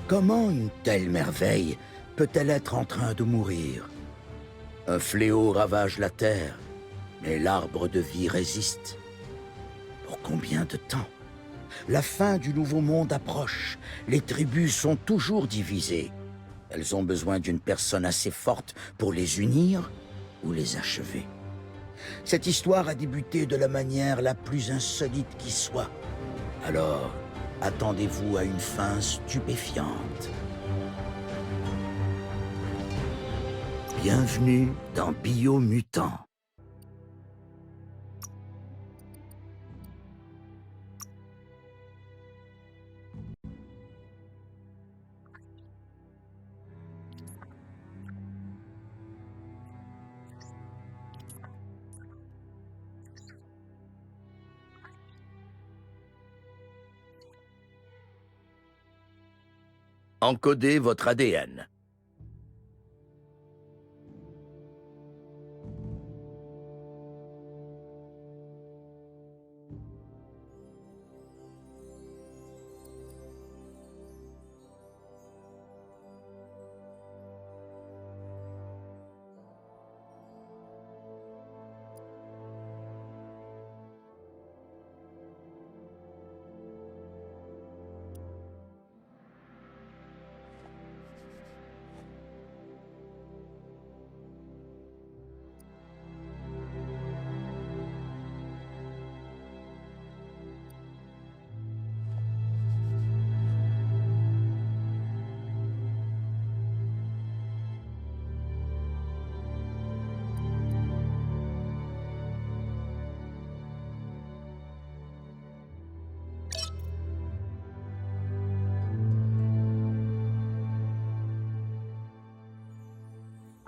Comment une telle merveille peut-elle être en train de mourir? Un fléau ravage la terre, mais l'arbre de vie résiste. Pour combien de temps? La fin du Nouveau Monde approche. Les tribus sont toujours divisées. Elles ont besoin d'une personne assez forte pour les unir ou les achever. Cette histoire a débuté de la manière la plus insolite qui soit. Alors, attendez-vous à une fin stupéfiante. Bienvenue dans Biomutant. Encodez votre ADN.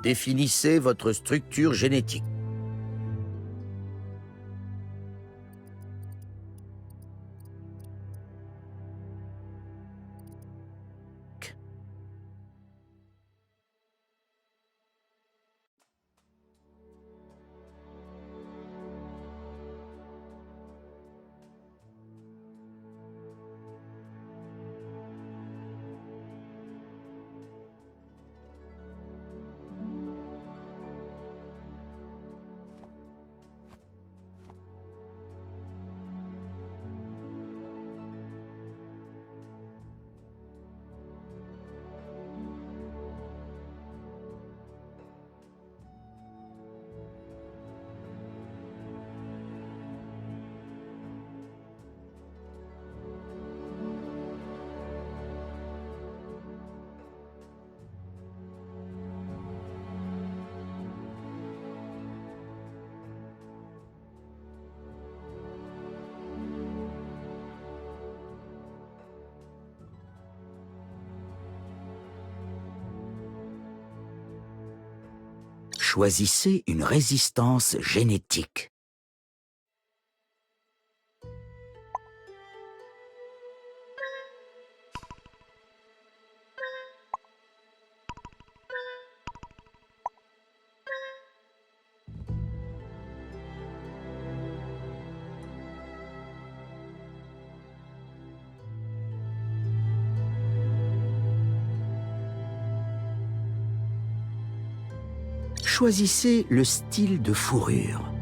Définissez votre structure génétique. Choisissez une résistance génétique. Choisissez le style de fourrure.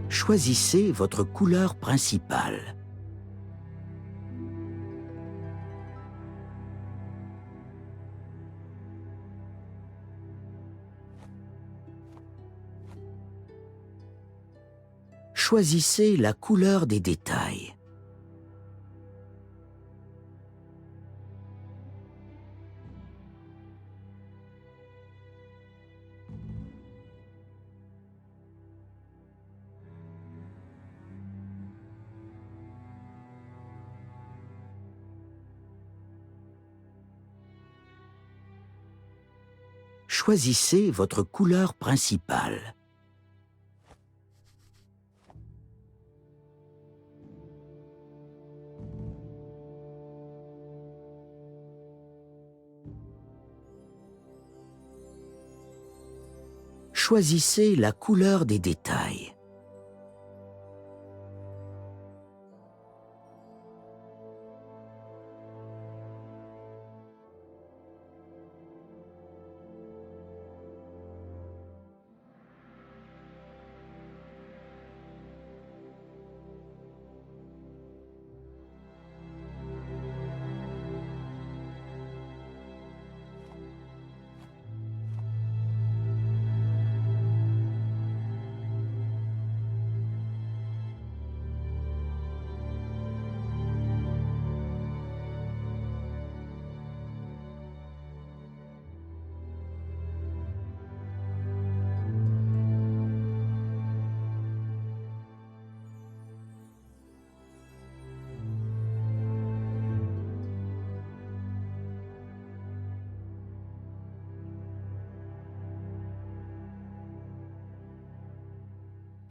Choisissez votre couleur principale. Choisissez la couleur des détails. Choisissez votre couleur principale. Choisissez la couleur des détails.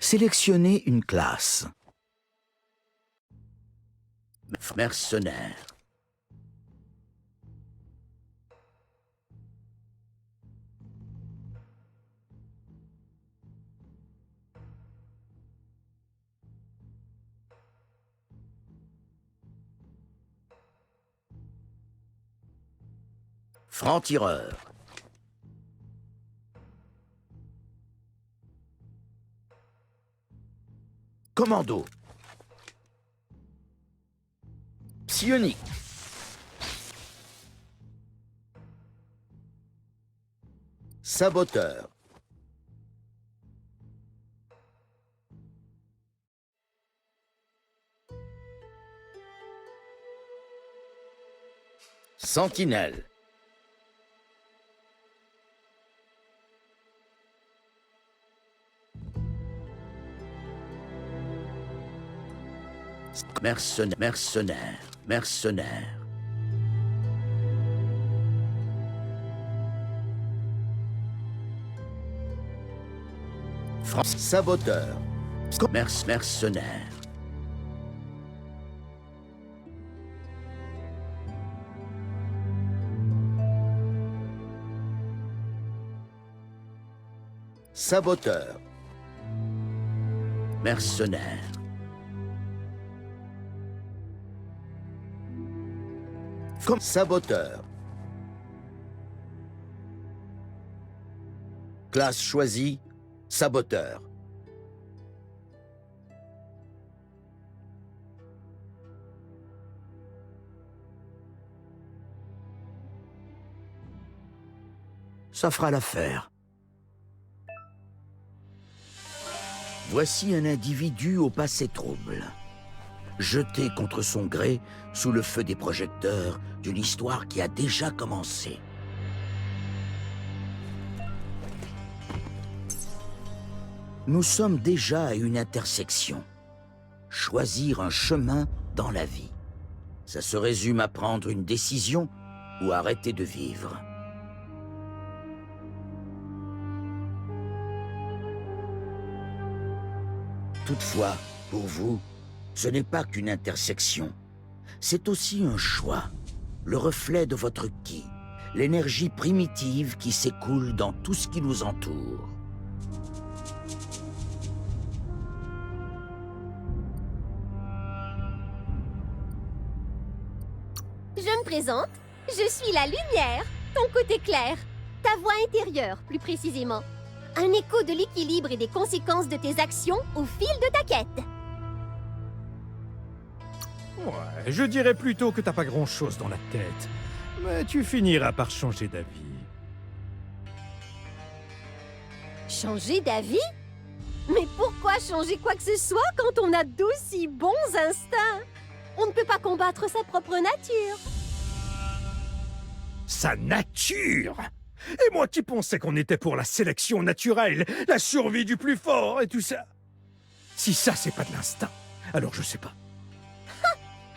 Sélectionnez une classe. Mercenaire. Franc-tireur. Commando. Psionique. Saboteur. Sentinelle. Mercenaire. Saboteur. Mercenaire. Saboteur. Mercenaire. Comme saboteur. Classe choisie, saboteur. Ça fera l'affaire. Voici un individu au passé trouble. Jeté contre son gré sous le feu des projecteurs d'une histoire qui a déjà commencé. Nous sommes déjà à une intersection. Choisir un chemin dans la vie. Ça se résume à prendre une décision ou arrêter de vivre. Toutefois, pour vous, ce n'est pas qu'une intersection. C'est aussi un choix, le reflet de votre ki, l'énergie primitive qui s'écoule dans tout ce qui nous entoure. Je me présente, je suis la lumière, ton côté clair, ta voix intérieure plus précisément. Un écho de l'équilibre et des conséquences de tes actions au fil de ta quête. Ouais, je dirais plutôt que t'as pas grand-chose dans la tête. Mais tu finiras par changer d'avis. Changer d'avis? Mais pourquoi changer quoi que ce soit quand on a d'aussi bons instincts? On ne peut pas combattre sa propre nature. Sa nature! Et moi qui pensais qu'on était pour la sélection naturelle, la survie du plus fort et tout ça. Si ça, c'est pas de l'instinct, alors je sais pas.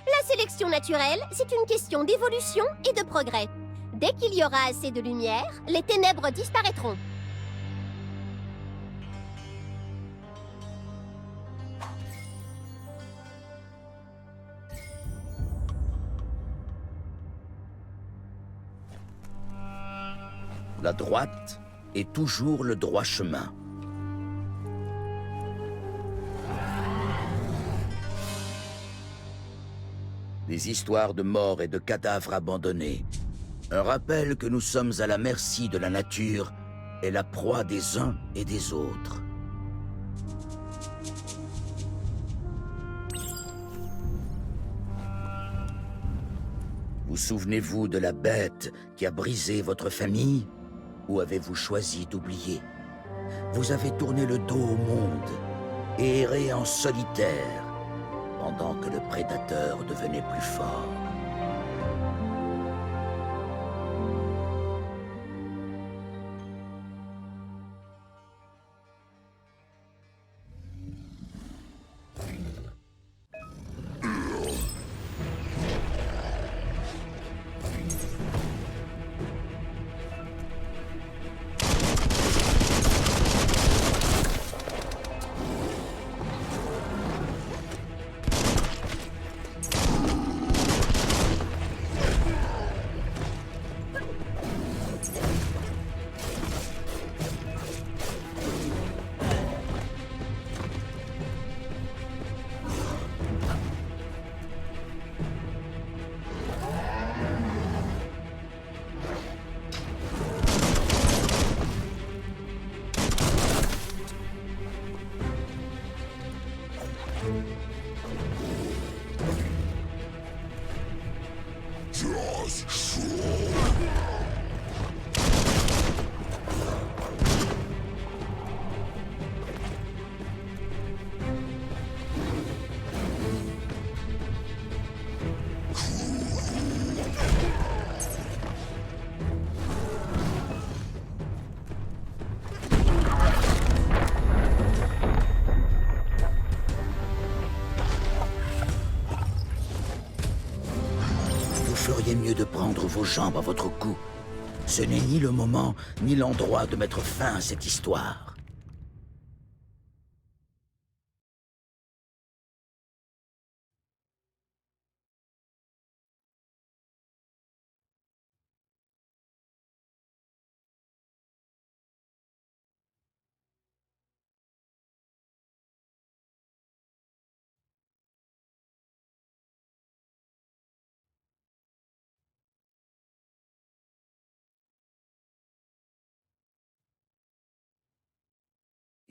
La sélection naturelle, c'est une question d'évolution et de progrès. Dès qu'il y aura assez de lumière, les ténèbres disparaîtront. La droite, et toujours le droit chemin. Des histoires de morts et de cadavres abandonnés. Un rappel que nous sommes à la merci de la nature et la proie des uns et des autres. Vous souvenez-vous de la bête qui a brisé votre famille? Ou avez-vous choisi d'oublier? Vous avez tourné le dos au monde et erré en solitaire pendant que le prédateur devenait plus fort. Vous feriez mieux de prendre vos jambes à votre cou. Ce n'est ni le moment, ni l'endroit de mettre fin à cette histoire.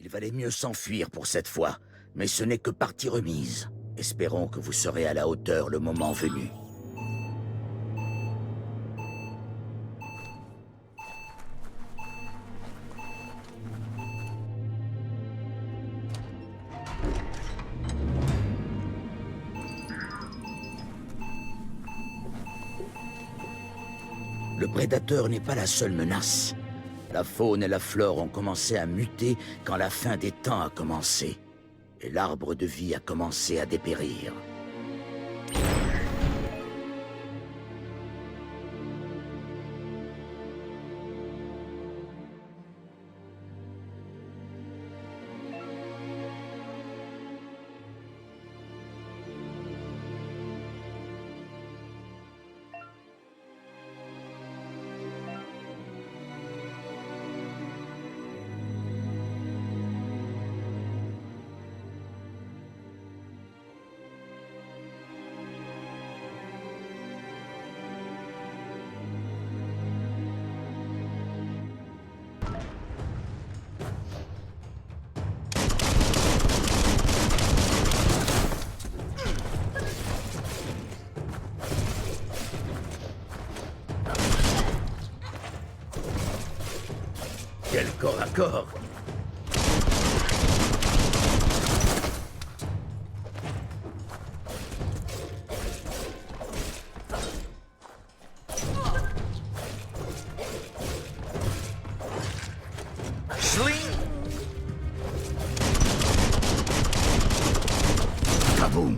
Il valait mieux s'enfuir pour cette fois, mais ce n'est que partie remise. Espérons que vous serez à la hauteur le moment venu. Le prédateur n'est pas la seule menace. La faune et la flore ont commencé à muter quand la fin des temps a commencé. Et l'arbre de vie a commencé à dépérir. Quel corps à corps! Schling! Kaboom!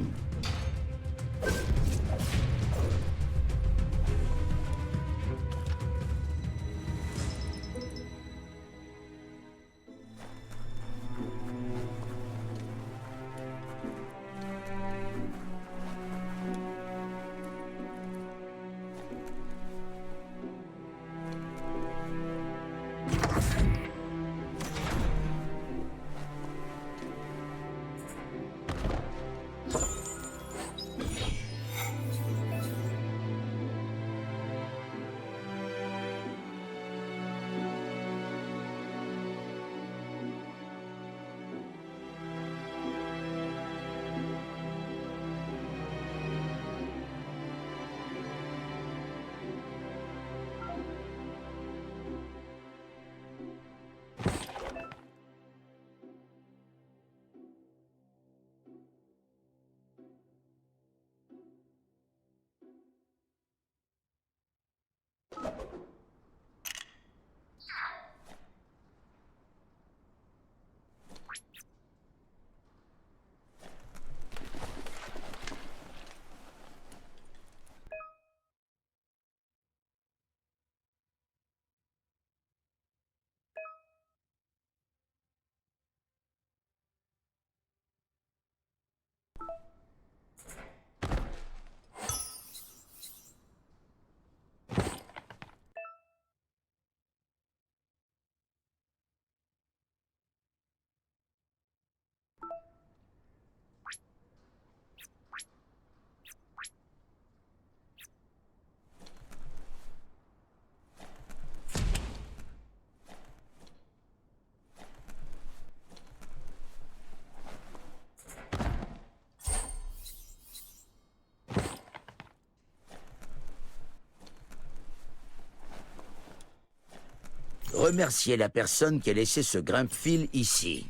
Remerciez la personne qui a laissé ce grimpe-fil ici.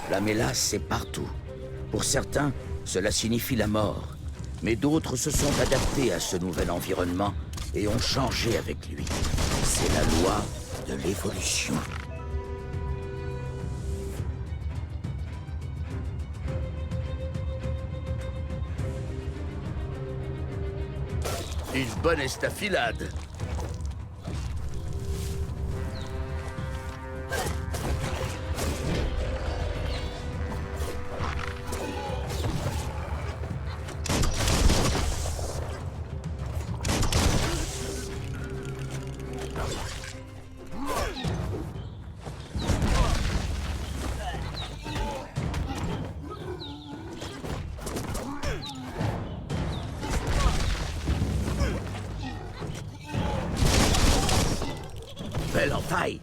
La mélasse, c'est partout. Pour certains, cela signifie la mort. Mais d'autres se sont adaptés à ce nouvel environnement et ont changé avec lui. C'est la loi de l'évolution. Une bonne estafilade. Belle entaille.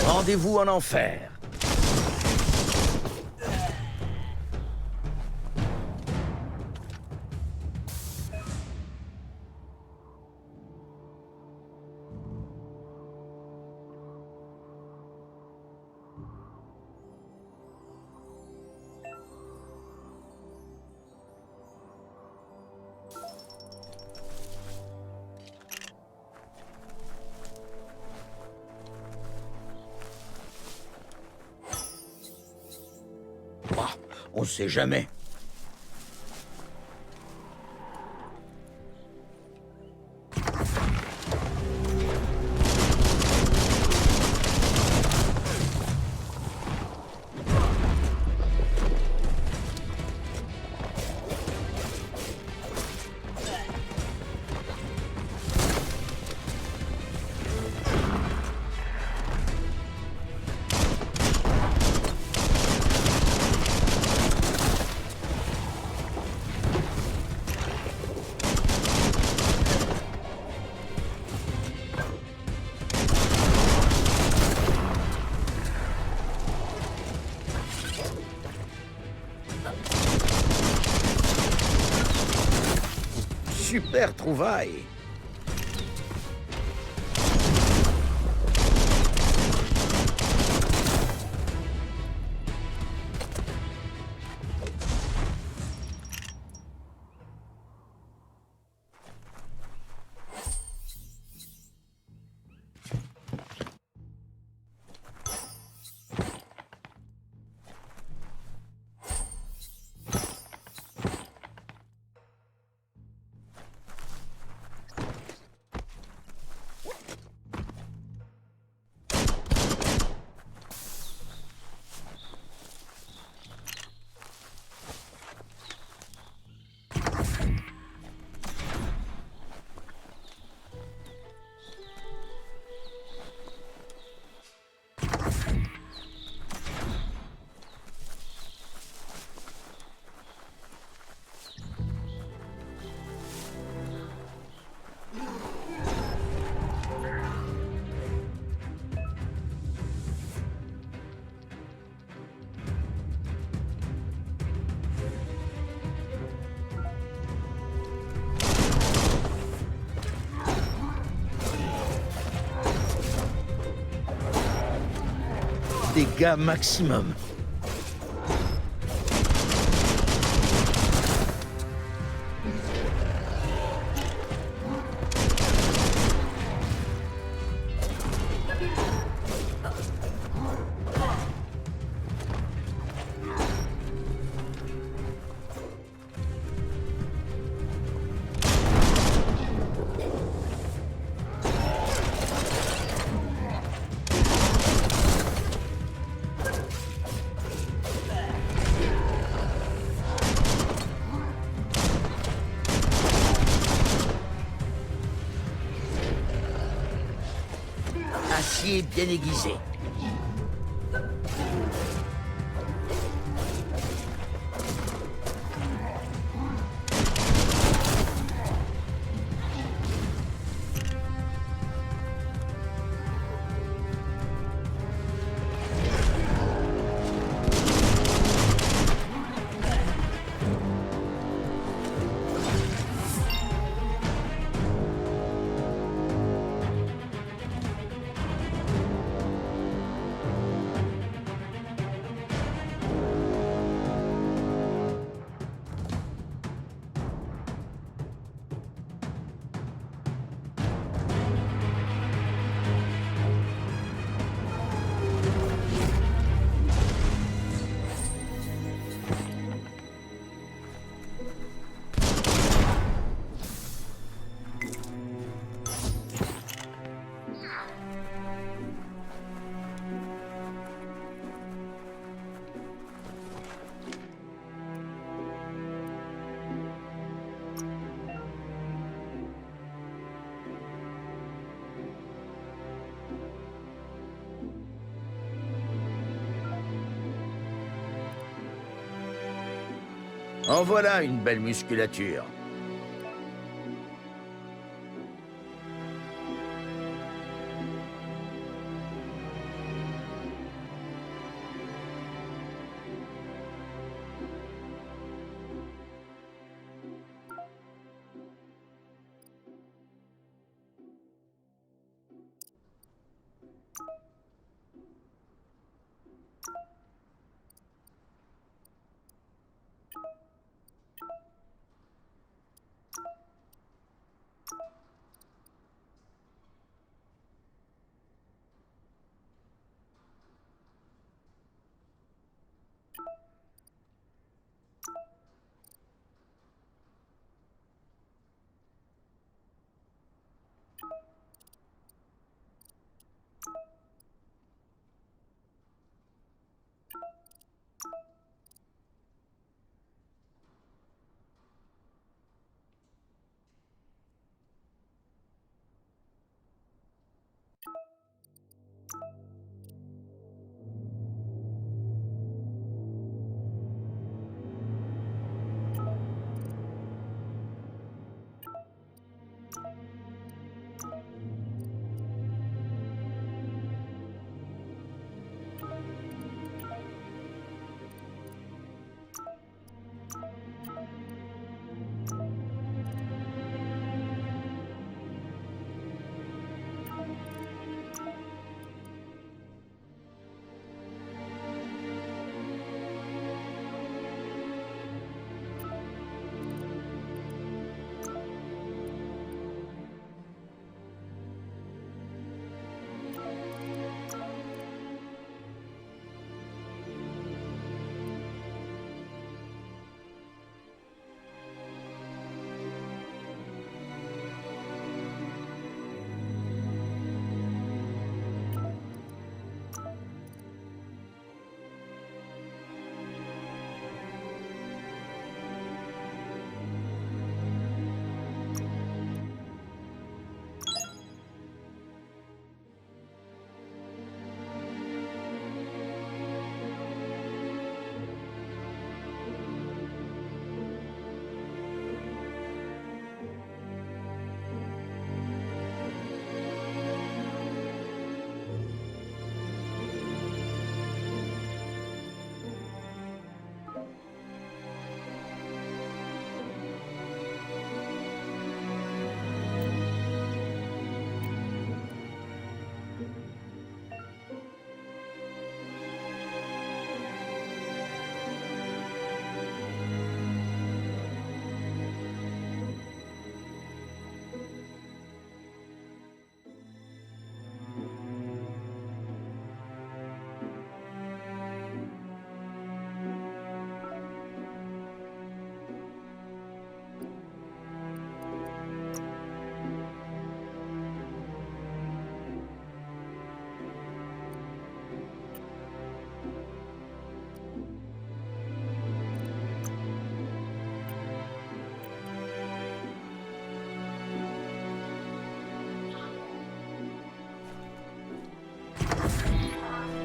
Rendez-vous en enfer. On sait jamais. Super trouvaille. Dégâts maximum. Acier bien aiguisé. En voilà une belle musculature.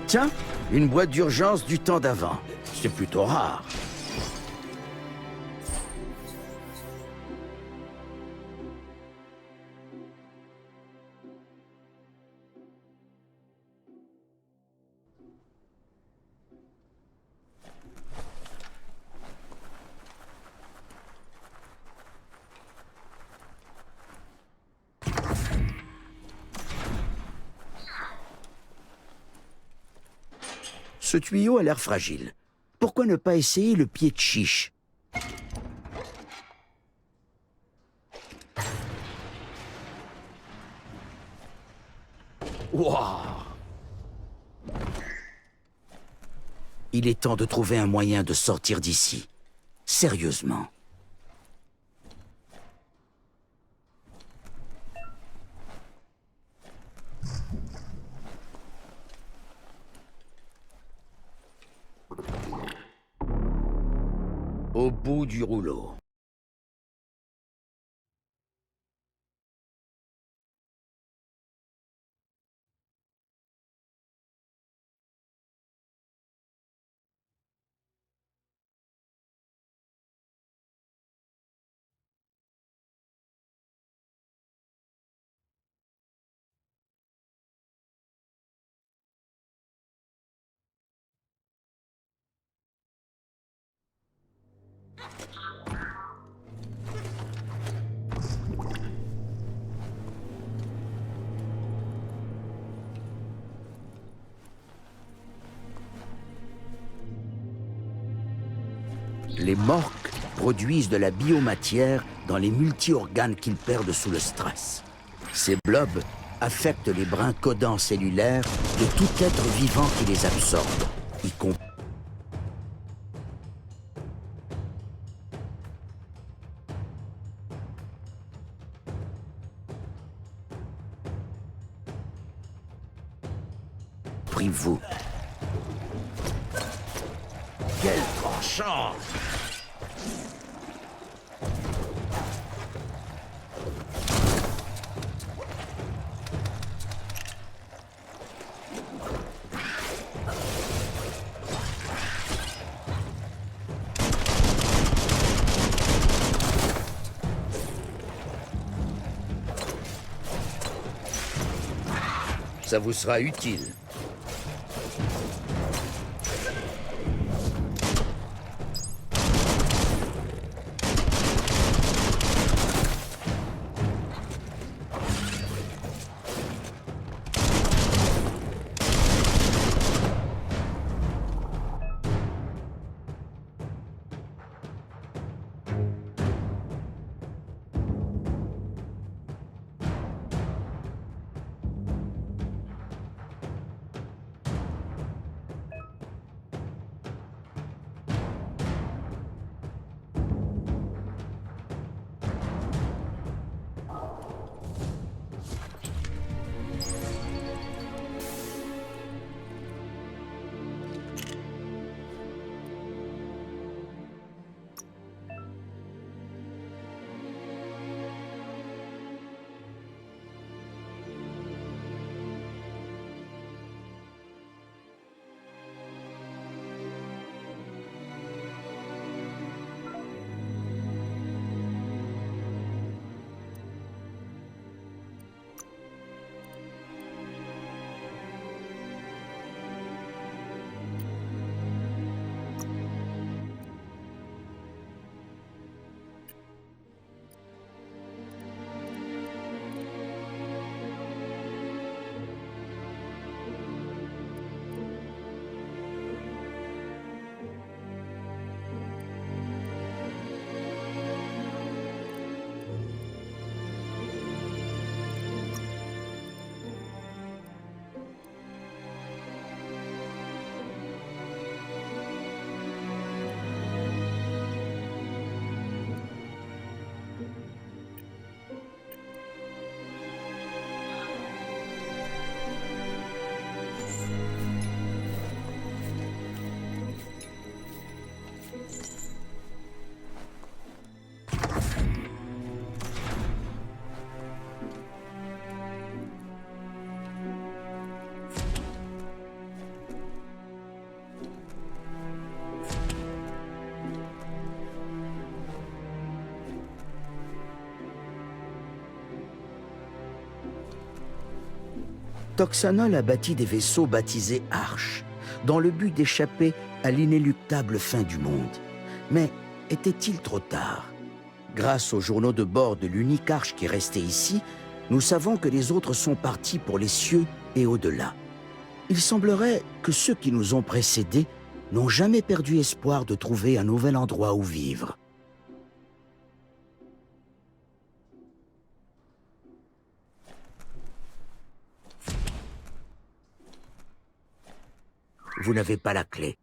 Tiens, une boîte d'urgence du temps d'avant. C'est plutôt rare. Ce tuyau a l'air fragile. Pourquoi ne pas essayer le pied de chiche? Wouah! Il est temps de trouver un moyen de sortir d'ici. Sérieusement. Au bout du rouleau. Les morques produisent de la biomatière dans les multi-organes qu'ils perdent sous le stress. Ces blobs affectent les brins codants cellulaires de tout être vivant qui les absorbe, y compris vous. Quel tranchant! Ça vous sera utile. Toxanol a bâti des vaisseaux baptisés Arches, dans le but d'échapper à l'inéluctable fin du monde. Mais était-il trop tard? Grâce aux journaux de bord de l'unique arche qui restait ici, nous savons que les autres sont partis pour les cieux et au-delà. Il semblerait que ceux qui nous ont précédés n'ont jamais perdu espoir de trouver un nouvel endroit où vivre. Vous n'avez pas la clé.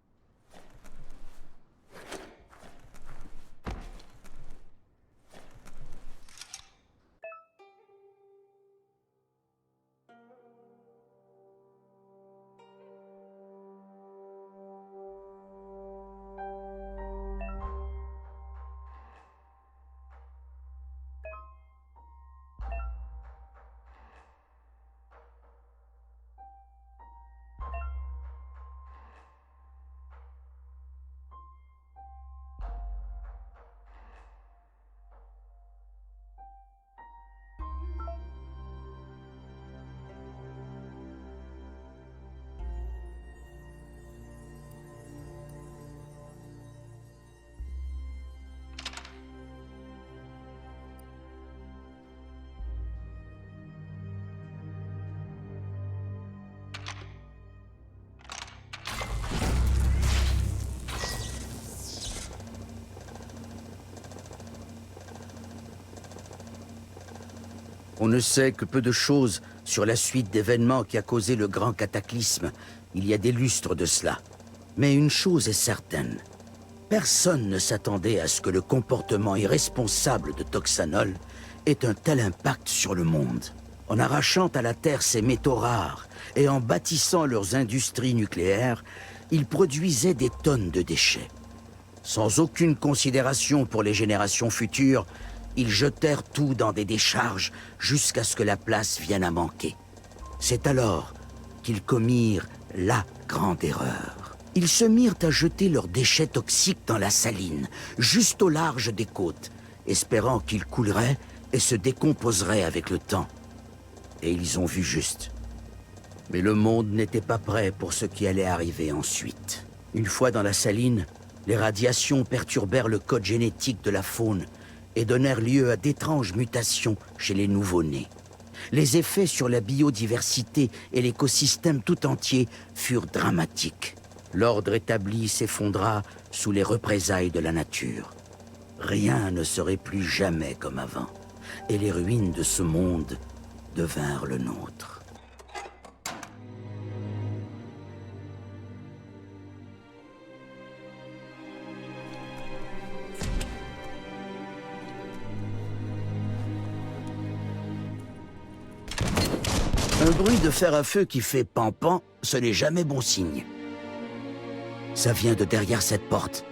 On ne sait que peu de choses sur la suite d'événements qui a causé le grand cataclysme, il y a des lustres de cela. Mais une chose est certaine. Personne ne s'attendait à ce que le comportement irresponsable de Toxanol ait un tel impact sur le monde. En arrachant à la Terre ces métaux rares et en bâtissant leurs industries nucléaires, ils produisaient des tonnes de déchets. Sans aucune considération pour les générations futures, ils jetèrent tout dans des décharges jusqu'à ce que la place vienne à manquer. C'est alors qu'ils commirent la grande erreur. Ils se mirent à jeter leurs déchets toxiques dans la saline, juste au large des côtes, espérant qu'ils couleraient et se décomposeraient avec le temps. Et ils ont vu juste. Mais le monde n'était pas prêt pour ce qui allait arriver ensuite. Une fois dans la saline, les radiations perturbèrent le code génétique de la faune et donnèrent lieu à d'étranges mutations chez les nouveau-nés. Les effets sur la biodiversité et l'écosystème tout entier furent dramatiques. L'ordre établi s'effondra sous les représailles de la nature. Rien ne serait plus jamais comme avant, et les ruines de ce monde devinrent le nôtre. Un bruit de fer à feu qui fait pan-pan, ce n'est jamais bon signe. Ça vient de derrière cette porte.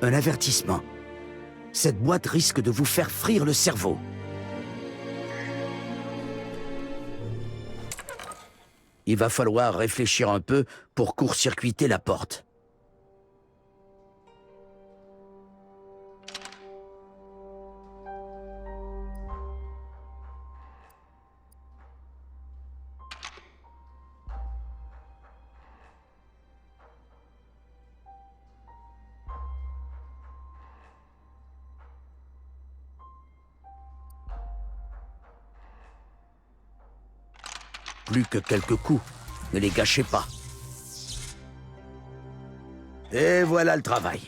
Un avertissement. Cette boîte risque de vous faire frire le cerveau. Il va falloir réfléchir un peu pour court-circuiter la porte. Plus que quelques coups. Ne les gâchez pas. Et voilà le travail.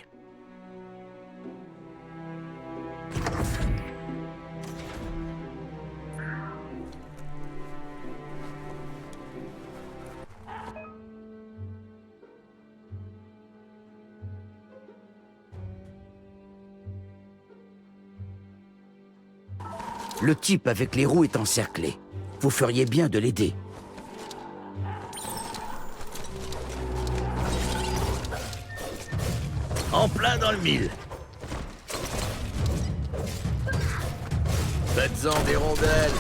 Le type avec les roues est encerclé. Vous feriez bien de l'aider. En plein dans le mille. Faites-en des rondelles.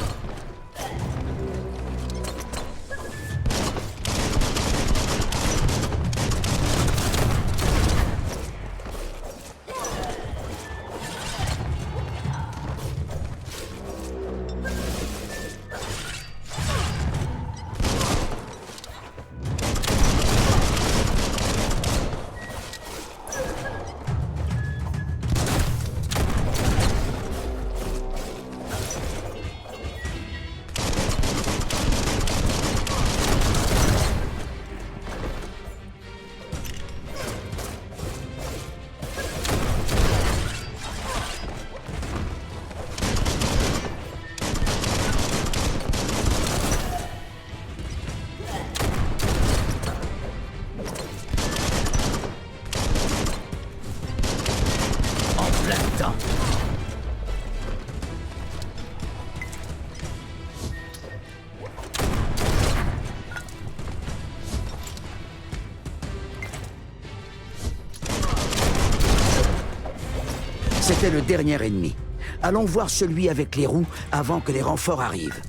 C'était le dernier ennemi. Allons voir celui avec les roues avant que les renforts arrivent.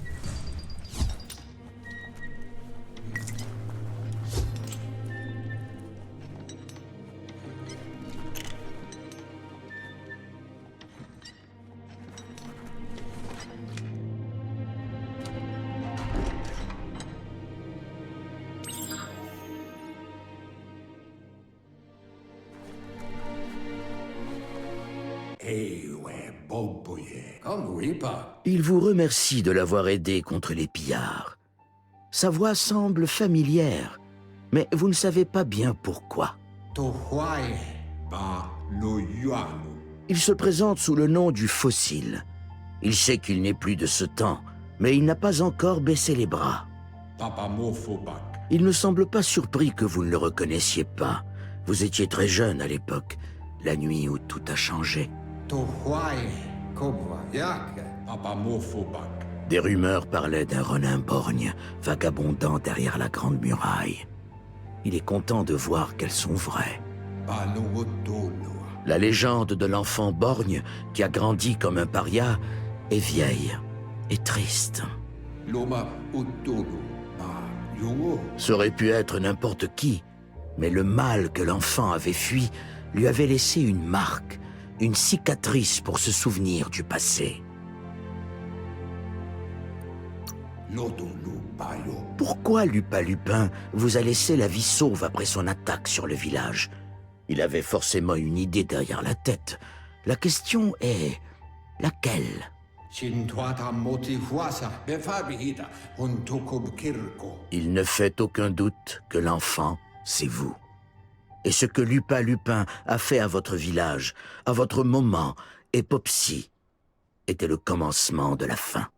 Il vous remercie de l'avoir aidé contre les pillards. Sa voix semble familière, mais vous ne savez pas bien pourquoi. Il se présente sous le nom du fossile. Il sait qu'il n'est plus de ce temps, mais il n'a pas encore baissé les bras. Il ne semble pas surpris que vous ne le reconnaissiez pas. Vous étiez très jeune à l'époque, la nuit où tout a changé. Des rumeurs parlaient d'un Ronin borgne, vagabondant derrière la grande muraille. Il est content de voir qu'elles sont vraies. La légende de l'enfant borgne, qui a grandi comme un paria, est vieille et triste. Ça aurait pu être n'importe qui, mais le mal que l'enfant avait fui lui avait laissé une marque, une cicatrice pour se souvenir du passé. Pourquoi Lupa Lupin vous a laissé la vie sauve après son attaque sur le village? Il avait forcément une idée derrière la tête. La question est... laquelle? Il ne fait aucun doute que l'enfant, c'est vous. Et ce que Lupa Lupin a fait à votre village, à votre moment, et Popsy, était le commencement de la fin.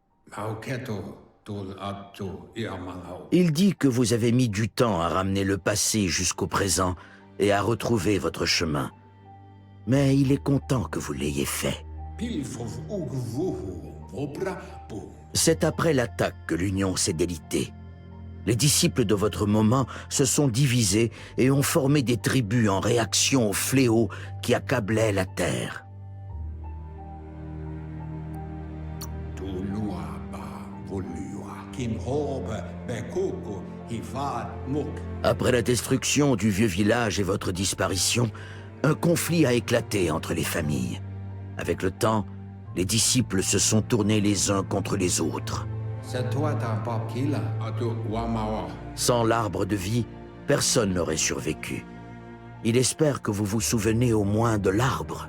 Il dit que vous avez mis du temps à ramener le passé jusqu'au présent et à retrouver votre chemin. Mais il est content que vous l'ayez fait. C'est après l'attaque que l'Union s'est délitée. Les disciples de votre moment se sont divisés et ont formé des tribus en réaction au fléau qui accablait la Terre. Après la destruction du vieux village et votre disparition, un conflit a éclaté entre les familles. Avec le temps, les disciples se sont tournés les uns contre les autres. Sans l'arbre de vie, personne n'aurait survécu. Il espère que vous vous souvenez au moins de l'arbre.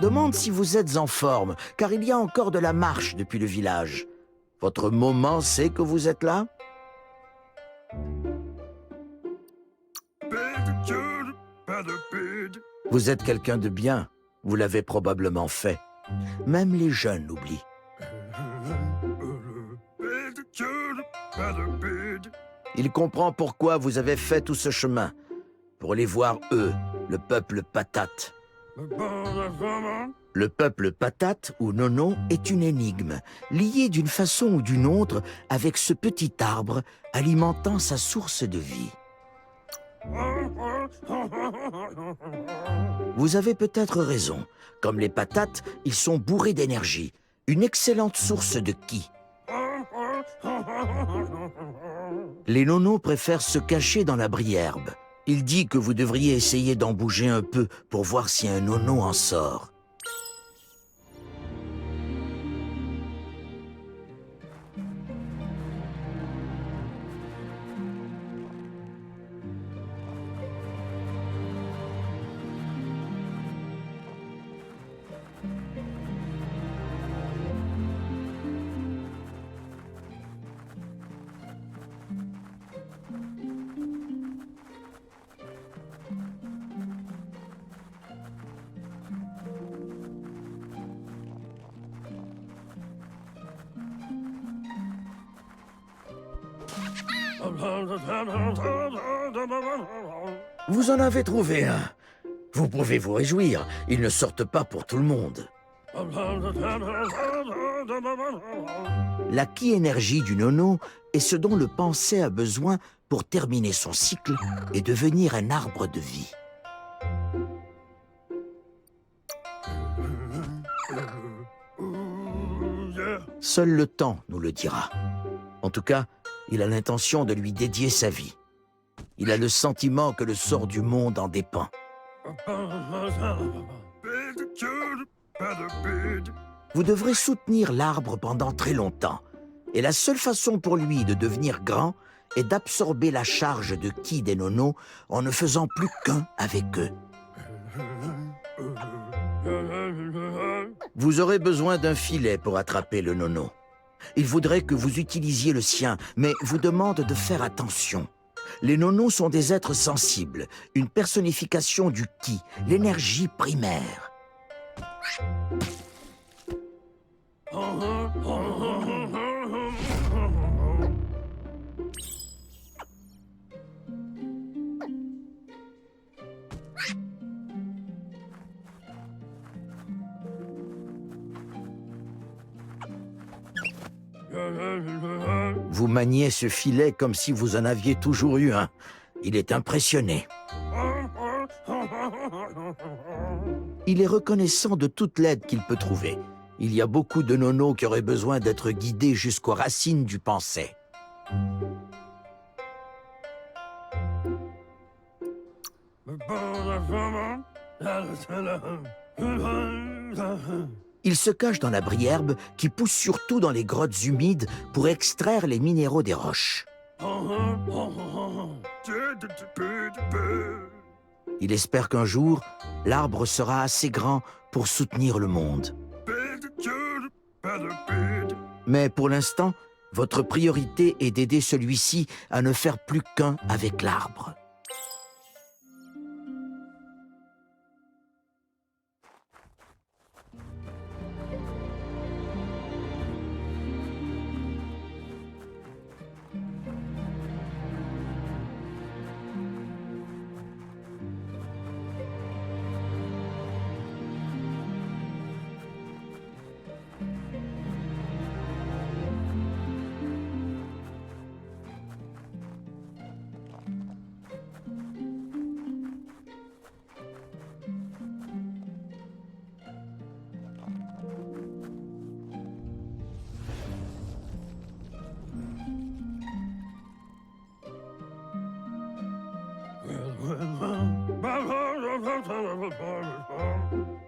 Demande si vous êtes en forme, car il y a encore de la marche depuis le village. Votre moment sait que vous êtes là? Vous êtes quelqu'un de bien, vous l'avez probablement fait. Même les jeunes l'oublient. Il comprend pourquoi vous avez fait tout ce chemin. Pour les voir eux, le peuple patate. Le peuple patate, ou Nono, est une énigme, liée d'une façon ou d'une autre avec ce petit arbre alimentant sa source de vie. Vous avez peut-être raison. Comme les patates, ils sont bourrés d'énergie, une excellente source de ki. Les nonos préfèrent se cacher dans la brie-herbe. Il dit que vous devriez essayer d'en bouger un peu pour voir si un nono en sort. Vous en avez trouvé un. Vous pouvez vous réjouir, ils ne sortent pas pour tout le monde. La ki-énergie du nono est ce dont le pensée a besoin pour terminer son cycle et devenir un arbre de vie. Seul le temps nous le dira. En tout cas, il a l'intention de lui dédier sa vie. Il a le sentiment que le sort du monde en dépend. Vous devrez soutenir l'arbre pendant très longtemps. Et la seule façon pour lui de devenir grand est d'absorber la charge de ki des nonos en ne faisant plus qu'un avec eux. Vous aurez besoin d'un filet pour attraper le nono. Il voudrait que vous utilisiez le sien, mais vous demande de faire attention. Les nonos sont des êtres sensibles, une personnification du ki, l'énergie primaire. Vous maniez ce filet comme si vous en aviez toujours eu un. Il est impressionné. Il est reconnaissant de toute l'aide qu'il peut trouver. Il y a beaucoup de nonos qui auraient besoin d'être guidés jusqu'aux racines du pensée. Il se cache dans la briherbe qui pousse surtout dans les grottes humides pour extraire les minéraux des roches. Il espère qu'un jour, l'arbre sera assez grand pour soutenir le monde. Mais pour l'instant, votre priorité est d'aider celui-ci à ne faire plus qu'un avec l'arbre.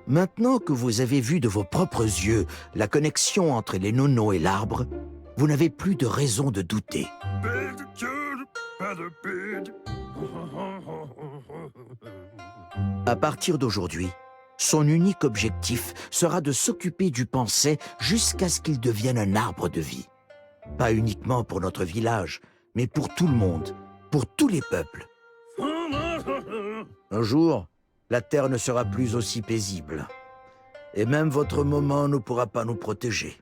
Maintenant que vous avez vu de vos propres yeux la connexion entre les nonos et l'arbre, vous n'avez plus de raison de douter. À partir d'aujourd'hui, son unique objectif sera de s'occuper du pensée jusqu'à ce qu'il devienne un arbre de vie. Pas uniquement pour notre village, mais pour tout le monde, pour tous les peuples. Un jour, la terre ne sera plus aussi paisible. Et même votre moment ne pourra pas nous protéger.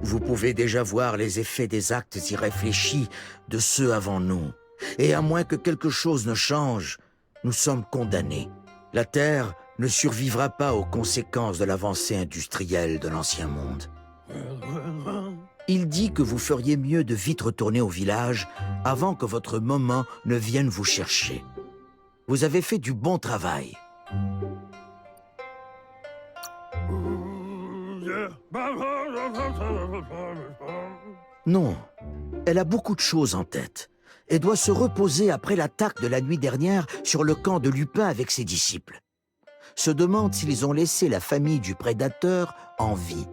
Vous pouvez déjà voir les effets des actes irréfléchis de ceux avant nous. Et à moins que quelque chose ne change, nous sommes condamnés. La Terre ne survivra pas aux conséquences de l'avancée industrielle de l'ancien monde. Il dit que vous feriez mieux de vite retourner au village avant que votre moment ne vienne vous chercher. Vous avez fait du bon travail. Non, elle a beaucoup de choses en tête. Elle doit se reposer après l'attaque de la nuit dernière sur le camp de Lupin avec ses disciples. Se demande s'ils ont laissé la famille du prédateur en vie.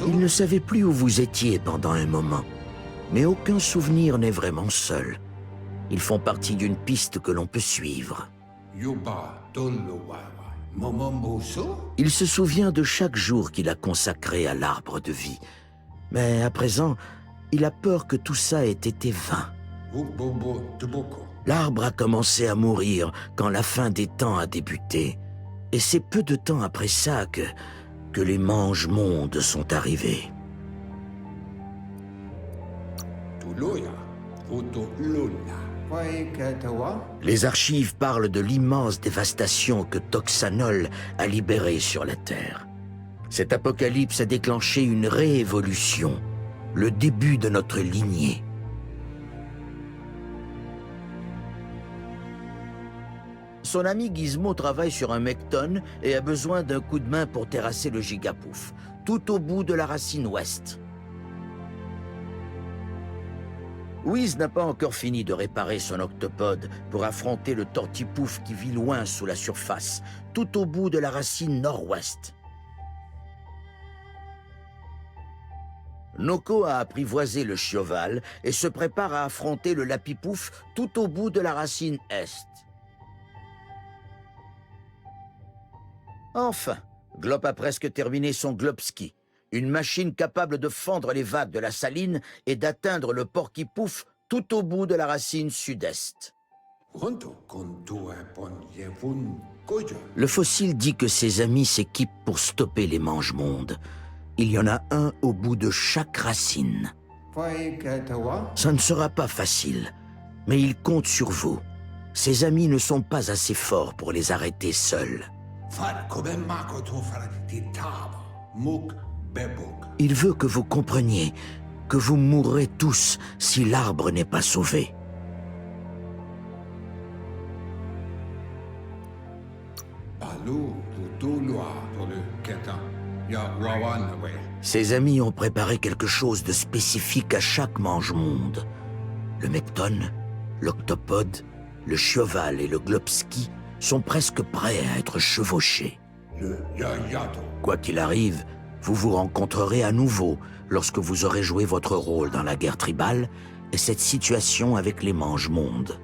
Il ne savait plus où vous étiez pendant un moment. Mais aucun souvenir n'est vraiment seul. Ils font partie d'une piste que l'on peut suivre. Il se souvient de chaque jour qu'il a consacré à l'arbre de vie. Mais à présent, il a peur que tout ça ait été vain. L'arbre a commencé à mourir quand la fin des temps a débuté. Et c'est peu de temps après ça que les mange-mondes sont arrivés. Les archives parlent de l'immense dévastation que Toxanol a libérée sur la Terre. Cet apocalypse a déclenché une réévolution, le début de notre lignée. Son ami Gizmo travaille sur un Mekton et a besoin d'un coup de main pour terrasser le Gigapouf, tout au bout de la racine ouest. Whiz n'a pas encore fini de réparer son octopode pour affronter le Tortipouf qui vit loin sous la surface, tout au bout de la racine nord-ouest. Noko a apprivoisé le Chioval et se prépare à affronter le Lapipouf tout au bout de la racine est. Enfin, Glop a presque terminé son Glopski, une machine capable de fendre les vagues de la saline et d'atteindre le Porquipouf tout au bout de la racine sud-est. Le fossile dit que ses amis s'équipent pour stopper les mange-mondes. Il y en a un au bout de chaque racine. Ça ne sera pas facile, mais il compte sur vous. Ses amis ne sont pas assez forts pour les arrêter seuls. Il veut que vous compreniez que vous mourrez tous si l'arbre n'est pas sauvé. Ses amis ont préparé quelque chose de spécifique à chaque mange-monde. Le Mekton, l'octopode, le Chioval et le Glopski sont presque prêts à être chevauchés. Quoi qu'il arrive, vous vous rencontrerez à nouveau lorsque vous aurez joué votre rôle dans la guerre tribale et cette situation avec les mange-mondes.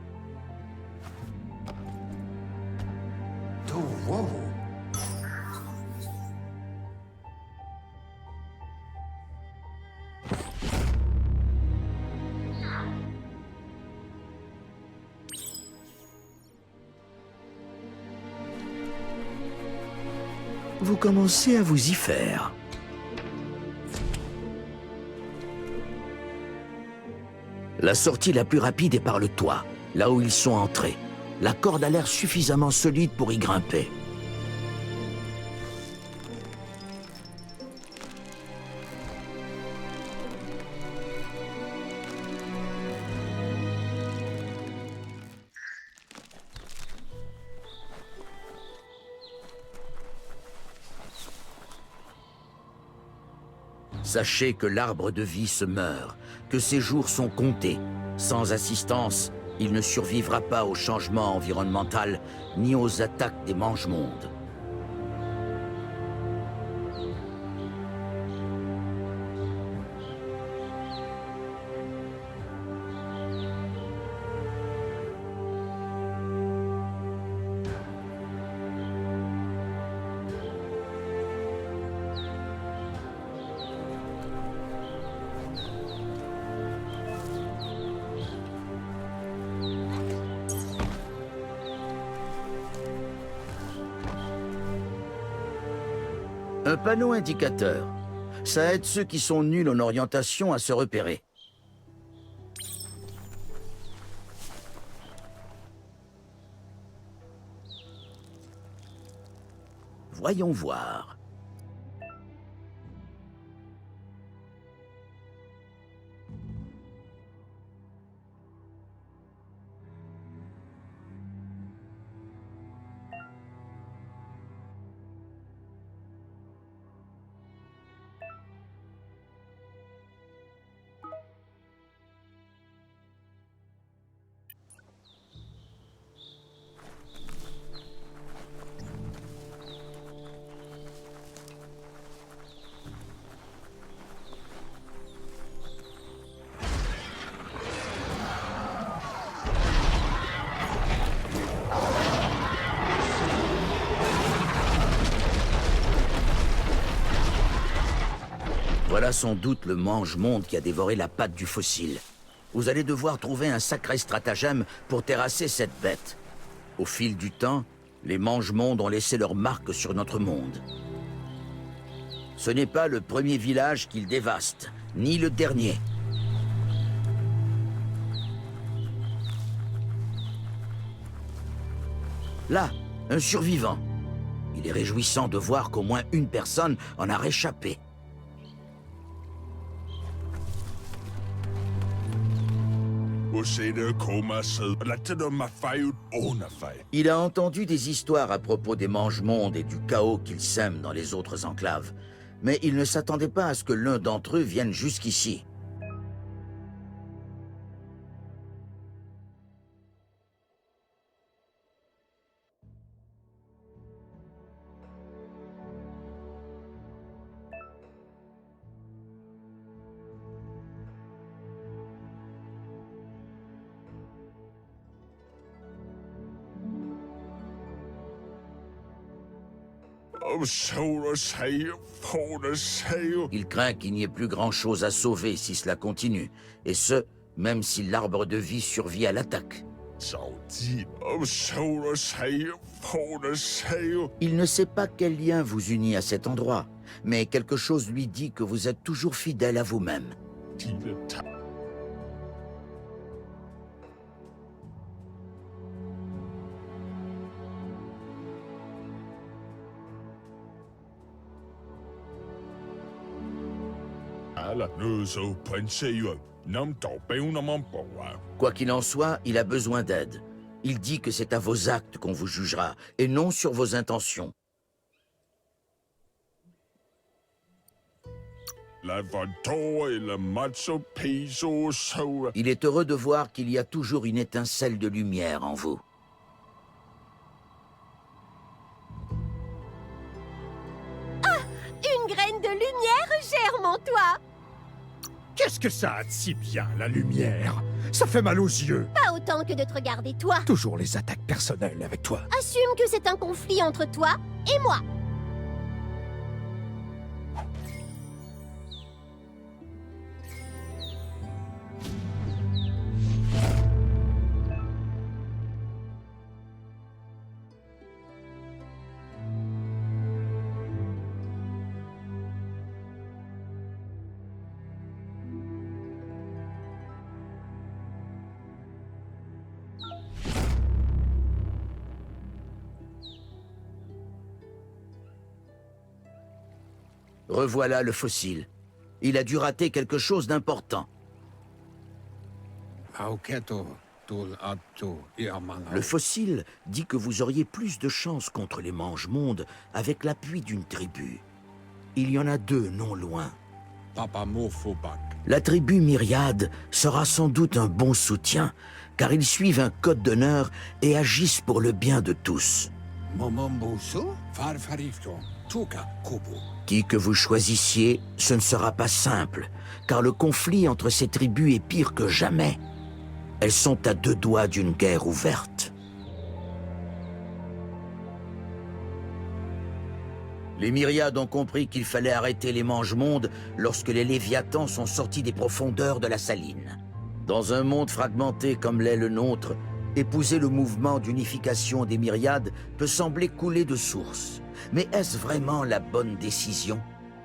Vous commencez à vous y faire. La sortie la plus rapide est par le toit, là où ils sont entrés. La corde a l'air suffisamment solide pour y grimper. Sachez que l'arbre de vie se meurt, que ses jours sont comptés. Sans assistance, il ne survivra pas au changement environnemental ni aux attaques des mange-mondes. Un panneau indicateur. Ça aide ceux qui sont nuls en orientation à se repérer. Voyons voir. Voilà sans doute le mange-monde qui a dévoré la patte du fossile. Vous allez devoir trouver un sacré stratagème pour terrasser cette bête. Au fil du temps, les mange-mondes ont laissé leur marque sur notre monde. Ce n'est pas le premier village qu'ils dévastent, ni le dernier. Là, un survivant. Il est réjouissant de voir qu'au moins une personne en a réchappé. Il a entendu des histoires à propos des mange-mondes et du chaos qu'ils sèment dans les autres enclaves. Mais il ne s'attendait pas à ce que l'un d'entre eux vienne jusqu'ici. Il craint qu'il n'y ait plus grand-chose à sauver si cela continue, et ce, même si l'arbre de vie survit à l'attaque. Il ne sait pas quel lien vous unit à cet endroit, mais quelque chose lui dit que vous êtes toujours fidèle à vous-même. Quoi qu'il en soit, il a besoin d'aide. Il dit que c'est à vos actes qu'on vous jugera, et non sur vos intentions. Il est heureux de voir qu'il y a toujours une étincelle de lumière en vous. Une graine de lumière germe en toi! Qu'est-ce que ça a de si bien, la lumière? Ça fait mal aux yeux. Pas autant que de te regarder toi. Toujours les attaques personnelles avec toi. Assume que c'est un conflit entre toi et moi. Revoilà le fossile. Il a dû rater quelque chose d'important. Le fossile dit que vous auriez plus de chance contre les mange-mondes avec l'appui d'une tribu. Il y en a deux non loin. La tribu Myriade sera sans doute un bon soutien, car ils suivent un code d'honneur et agissent pour le bien de tous. Qui que vous choisissiez, ce ne sera pas simple, car le conflit entre ces tribus est pire que jamais. Elles sont à deux doigts d'une guerre ouverte. Les Myriades ont compris qu'il fallait arrêter les mange-mondes lorsque les Léviathans sont sortis des profondeurs de la saline. Dans un monde fragmenté comme l'est le nôtre, épouser le mouvement d'unification des Myriades peut sembler couler de source. Mais est-ce vraiment la bonne décision?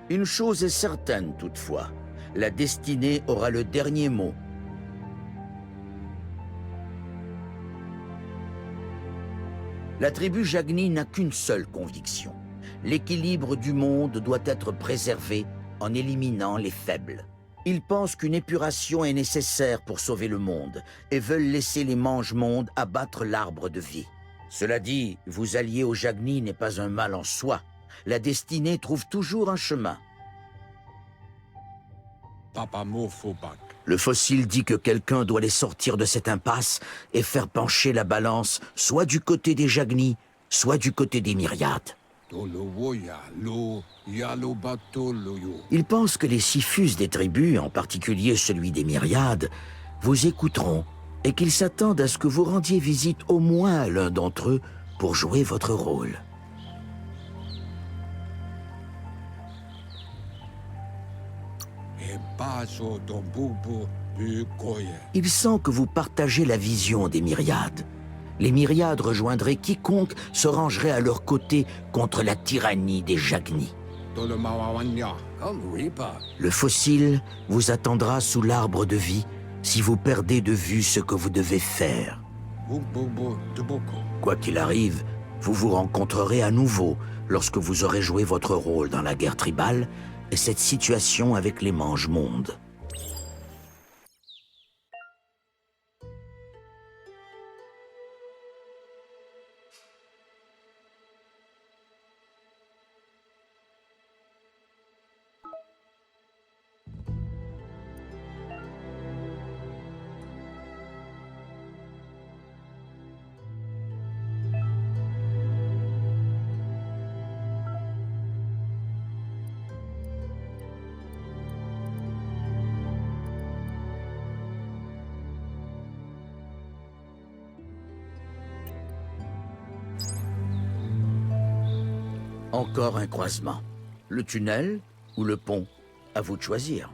Une chose est certaine toutefois, la destinée aura le dernier mot. La tribu Jagni n'a qu'une seule conviction. L'équilibre du monde doit être préservé en éliminant les faibles. Ils pensent qu'une épuration est nécessaire pour sauver le monde et veulent laisser les mange-mondes abattre l'arbre de vie. Cela dit, vous allier aux Jagni n'est pas un mal en soi. La destinée trouve toujours un chemin. Le fossile dit que quelqu'un doit les sortir de cette impasse et faire pencher la balance soit du côté des Jagni, soit du côté des Myriades. Il pense que les Sifus des tribus, en particulier celui des Myriades, vous écouteront et qu'ils s'attendent à ce que vous rendiez visite au moins à l'un d'entre eux pour jouer votre rôle. Il sent que vous partagez la vision des Myriades. Les Myriades rejoindraient quiconque se rangerait à leur côté contre la tyrannie des Jagni. Le fossile vous attendra sous l'arbre de vie si vous perdez de vue ce que vous devez faire. Quoi qu'il arrive, vous vous rencontrerez à nouveau lorsque vous aurez joué votre rôle dans la guerre tribale et cette situation avec les mange-mondes. encore un croisement. Le tunnel ou le pont? À vous de choisir.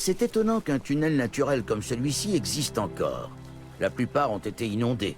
C'est étonnant qu'un tunnel naturel comme celui-ci existe encore. La plupart ont été inondés.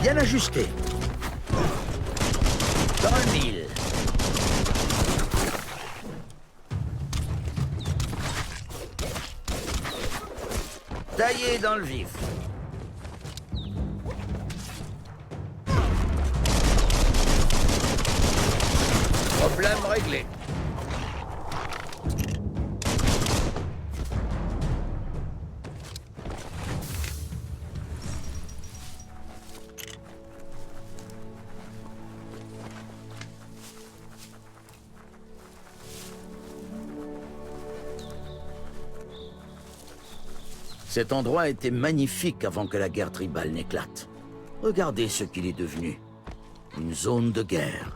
Bien ajusté. Dans le mille. Taillé dans le vif. Problème réglé. Cet endroit était magnifique avant que la guerre tribale n'éclate. Regardez ce qu'il est devenu. Une zone de guerre.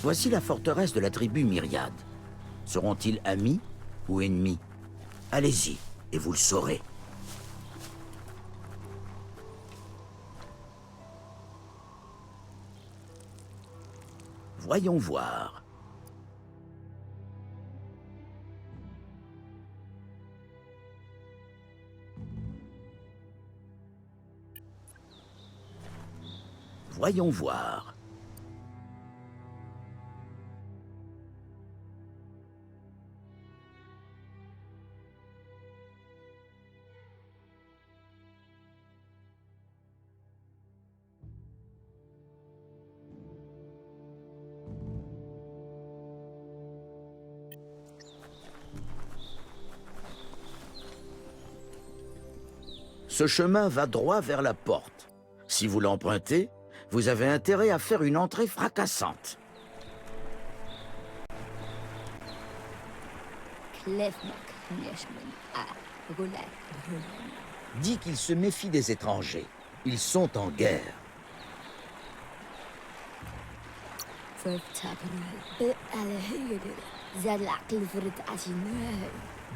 Voici la forteresse de la tribu Myriade. Seront-ils amis ou ennemis? Allez-y, et vous le saurez. Voyons voir. Voyons voir. Ce chemin va droit vers la porte. Si vous l'empruntez, Vous avez intérêt à faire une entrée fracassante. Dit qu'il se méfie des étrangers. Ils sont en guerre.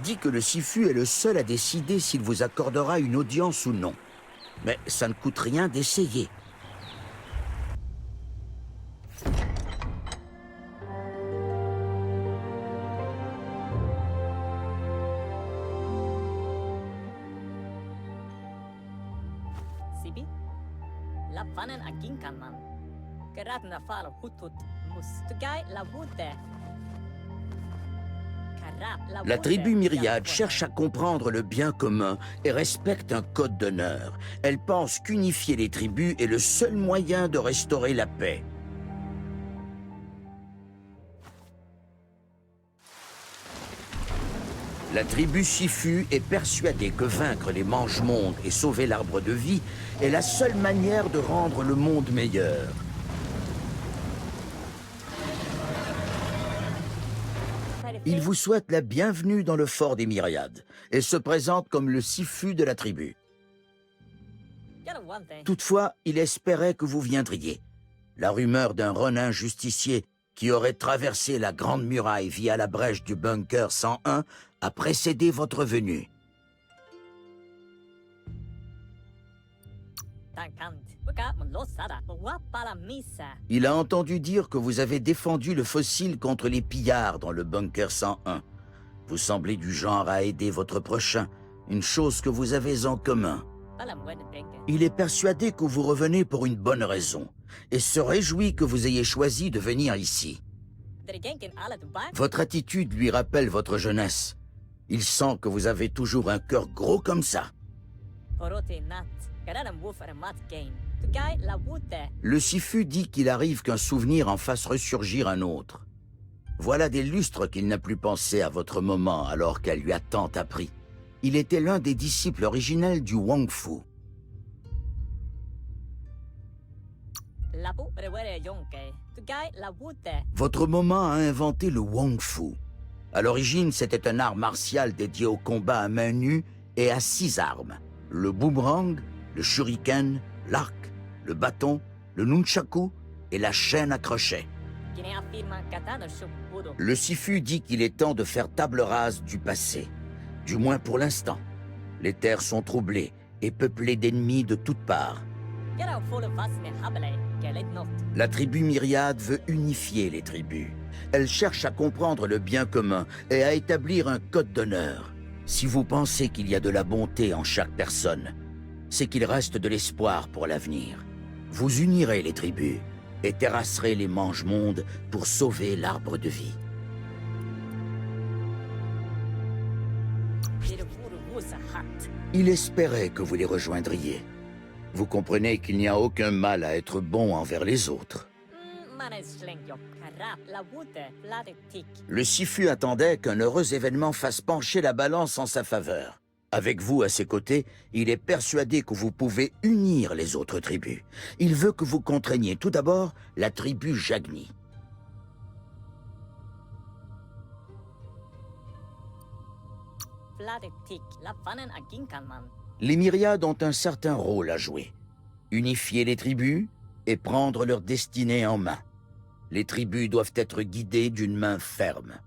Dit que le Sifu est le seul à décider s'il vous accordera une audience ou non. Mais ça ne coûte rien d'essayer. Sibi, la vanen a ginkanman. Geratna fal hutut mus. Tugai la wute. La tribu myriade cherche à comprendre le bien commun et respecte un code d'honneur. Elle pense qu'unifier les tribus est le seul moyen de restaurer la paix. La tribu Sifu est persuadée que vaincre les mange-mondes et sauver l'arbre de vie est la seule manière de rendre le monde meilleur. Il vous souhaite la bienvenue dans le fort des Myriades et se présente comme le Sifu de la tribu. Toutefois, il espérait que vous viendriez. La rumeur d'un Ronin justicier qui aurait traversé la Grande Muraille via la brèche du bunker 101 a précédé votre venue. Il a entendu dire que vous avez défendu le fossile contre les pillards dans le bunker 101. Vous semblez du genre à aider votre prochain, une chose que vous avez en commun. Il est persuadé que vous revenez pour une bonne raison et se réjouit que vous ayez choisi de venir ici. Votre attitude lui rappelle votre jeunesse. Il sent que vous avez toujours un cœur gros comme ça. Le Sifu dit qu'il arrive qu'un souvenir en fasse ressurgir un autre. Voilà des lustres qu'il n'a plus pensé à votre moment alors qu'elle lui a tant appris. Il était l'un des disciples originels du Wong Fu. Votre moment a inventé le Wong Fu. À l'origine, c'était un art martial dédié au combat à main nue et à 6 armes. Le boomerang, le shuriken, l'arc, le bâton, le nunchaku et la chaîne à crochet. Le Sifu dit qu'il est temps de faire table rase du passé, du moins pour l'instant. Les terres sont troublées et peuplées d'ennemis de toutes parts. La tribu myriade veut unifier les tribus. Elle cherche à comprendre le bien commun et à établir un code d'honneur. Si vous pensez qu'il y a de la bonté en chaque personne, c'est qu'il reste de l'espoir pour l'avenir. Vous unirez les tribus et terrasserez les mange-mondes pour sauver l'arbre de vie. Il espérait que vous les rejoindriez. Vous comprenez qu'il n'y a aucun mal à être bon envers les autres. Le Sifu attendait qu'un heureux événement fasse pencher la balance en sa faveur. Avec vous à ses côtés, il est persuadé que vous pouvez unir les autres tribus. Il veut que vous contraigniez tout d'abord la tribu Jagni. Les myriades ont un certain rôle à jouer. Unifier les tribus et prendre leur destinée en main. Les tribus doivent être guidées d'une main ferme.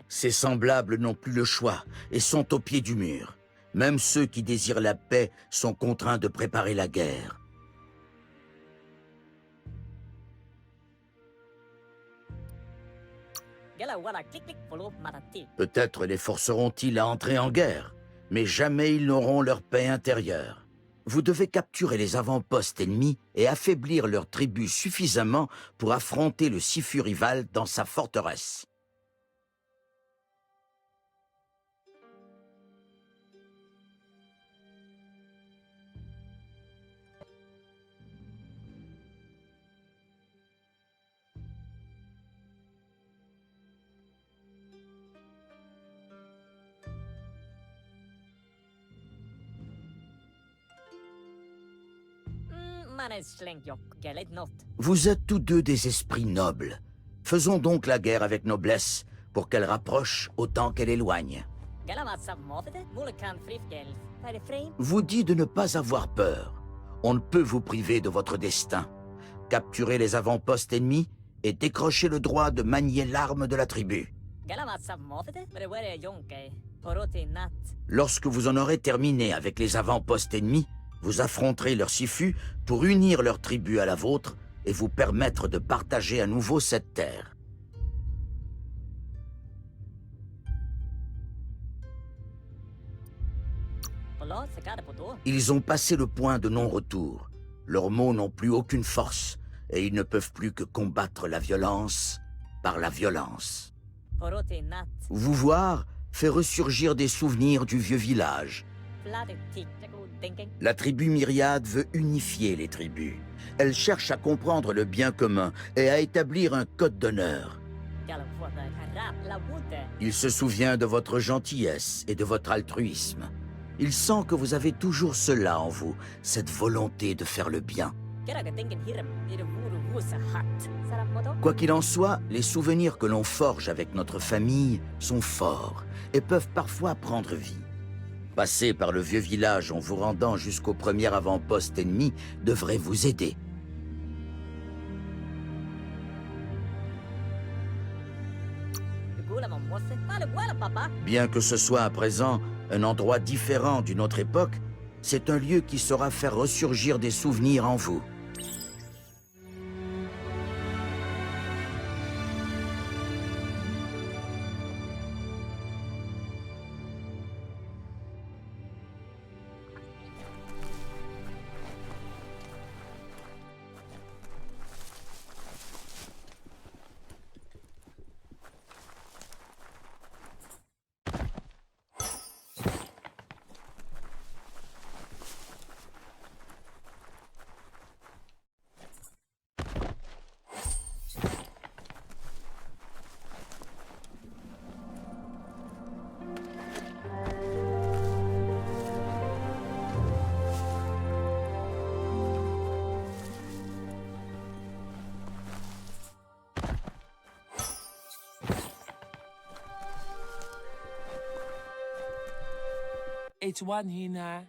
Ses semblables n'ont plus le choix et sont au pied du mur. Même ceux qui désirent la paix sont contraints de préparer la guerre. Peut-être les forceront-ils à entrer en guerre, mais jamais ils n'auront leur paix intérieure. Vous devez capturer les avant-postes ennemis et affaiblir leur tribu suffisamment pour affronter le Sifu rival dans sa forteresse. Manen Schlenkjok, Gelet Not. Vous êtes tous deux des esprits nobles. Faisons donc la guerre avec noblesse, pour qu'elle rapproche autant qu'elle éloigne. Galamatsab Mofete, Mulakan Frifgel, Frame. Vous dit de ne pas avoir peur. On ne peut vous priver de votre destin. Capturez les avant-postes ennemis et décrochez le droit de manier l'arme de la tribu. Galamatsab Mofete, Brewere Yonke, Porote Nat. Lorsque vous en aurez terminé avec les avant-postes ennemis, vous affronterez leurs Sifus pour unir leur tribu à la vôtre et vous permettre de partager à nouveau cette terre. Polo, Sekadapoto. Ils ont passé le point de non-retour. Leurs mots n'ont plus aucune force et ils ne peuvent plus que combattre la violence par la violence. Porote Nat. Vous voir fait ressurgir des souvenirs du vieux village. Fladen Tik, Jaco Denken. La tribu Myriade veut unifier les tribus. Elle cherche à comprendre le bien commun et à établir un code d'honneur. Galamfota, Harap, La Wute. Il se souvient de votre gentillesse et de votre altruisme. Il sent que vous avez toujours cela en vous, cette volonté de faire le bien. Geraga Denken Hiram, Irvuru Wusa Hat. Saramoto. Quoi qu'il en soit, les souvenirs que l'on forge avec notre famille sont forts et peuvent parfois prendre vie. Passer par le vieux village en vous rendant jusqu'au premier avant-poste ennemi devrait vous aider. Gula Mamose, Pale Guala Papa. Bien que ce soit à présent un endroit différent d'une autre époque, c'est un lieu qui saura faire ressurgir des souvenirs en vous.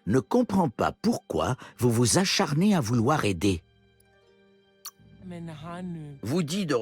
Ne comprends pas pourquoi vous vous acharnez à vouloir aider. Vous dit de...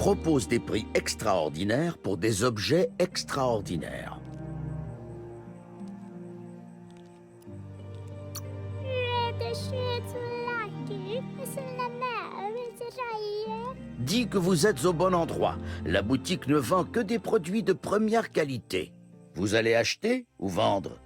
propose des prix extraordinaires pour des objets extraordinaires. Dis que vous êtes au bon endroit. La boutique ne vend que des produits de première qualité. Vous allez acheter ou vendre?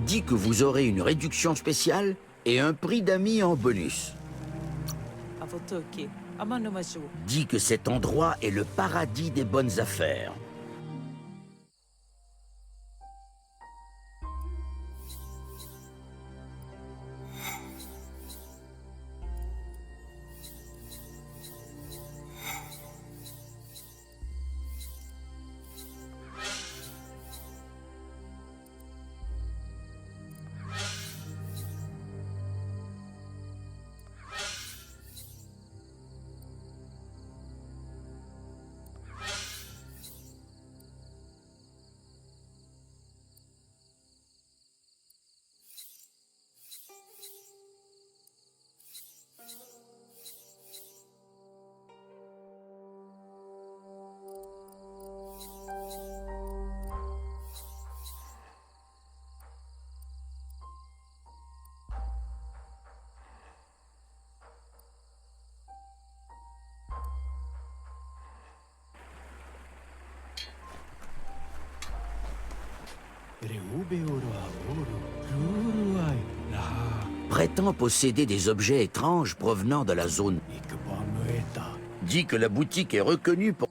Dis que vous aurez une réduction spéciale et un prix d'amis en bonus. Dis que cet endroit est le paradis des bonnes affaires. Prétend posséder des objets étranges provenant de la zone. Dit que la boutique est reconnue pour...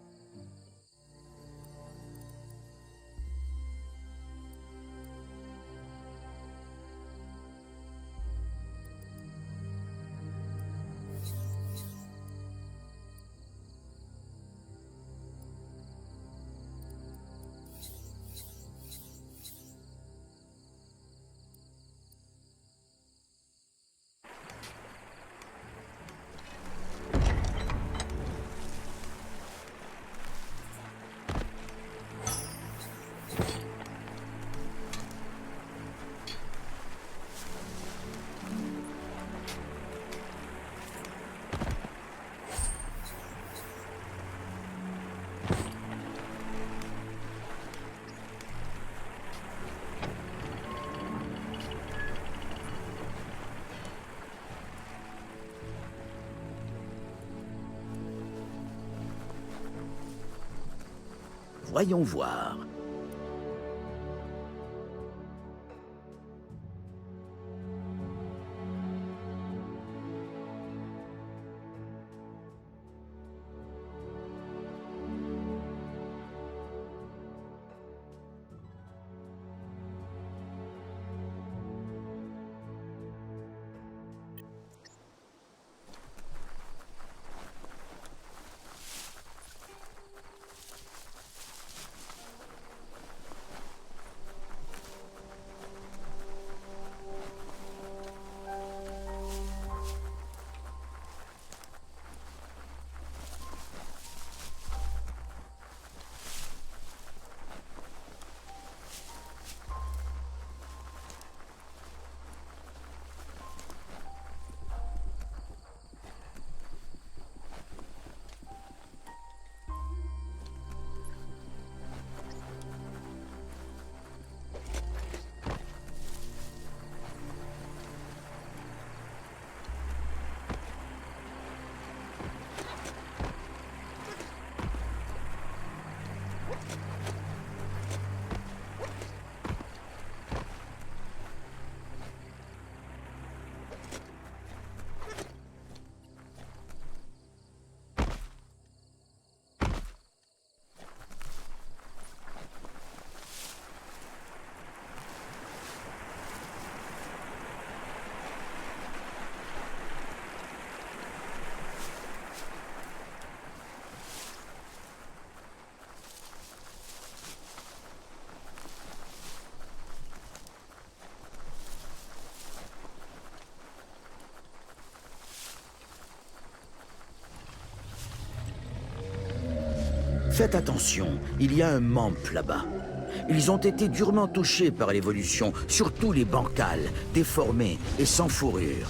Voyons voir. Faites attention, il y a un membre là-bas. Ils ont été durement touchés par l'évolution, surtout les bancales, déformés et sans fourrure.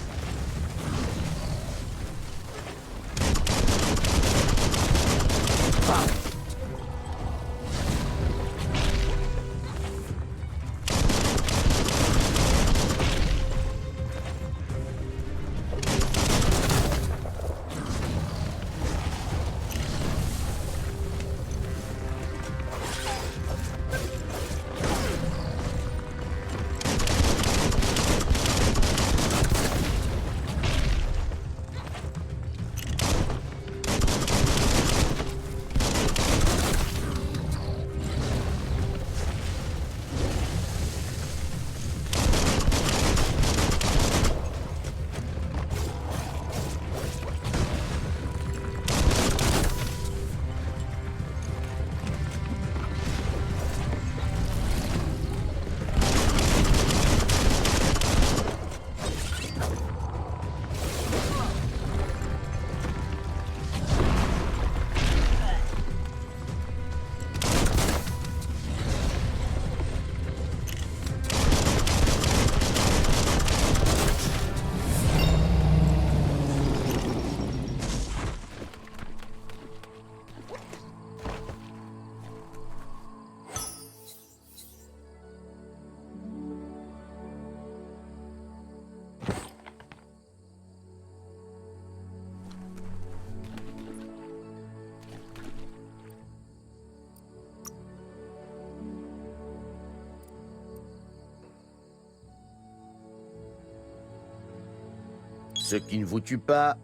Ce qui ne vous tue pas.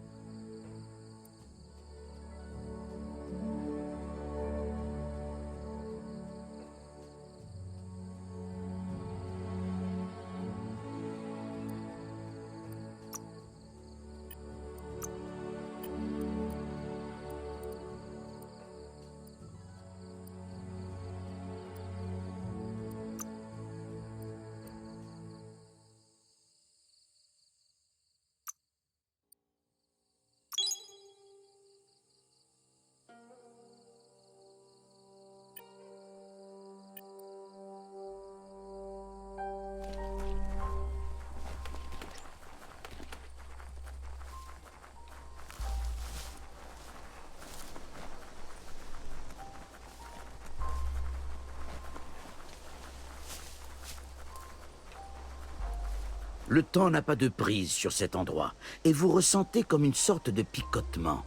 Le temps n'a pas de prise sur cet endroit, et vous ressentez comme une sorte de picotement.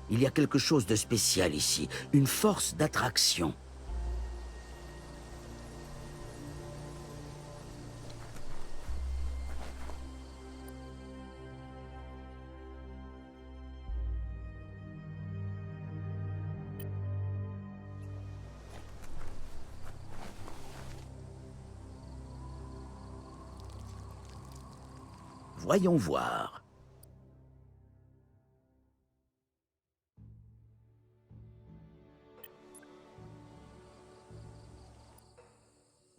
Il y a quelque chose de spécial ici, une force d'attraction. Voyons voir.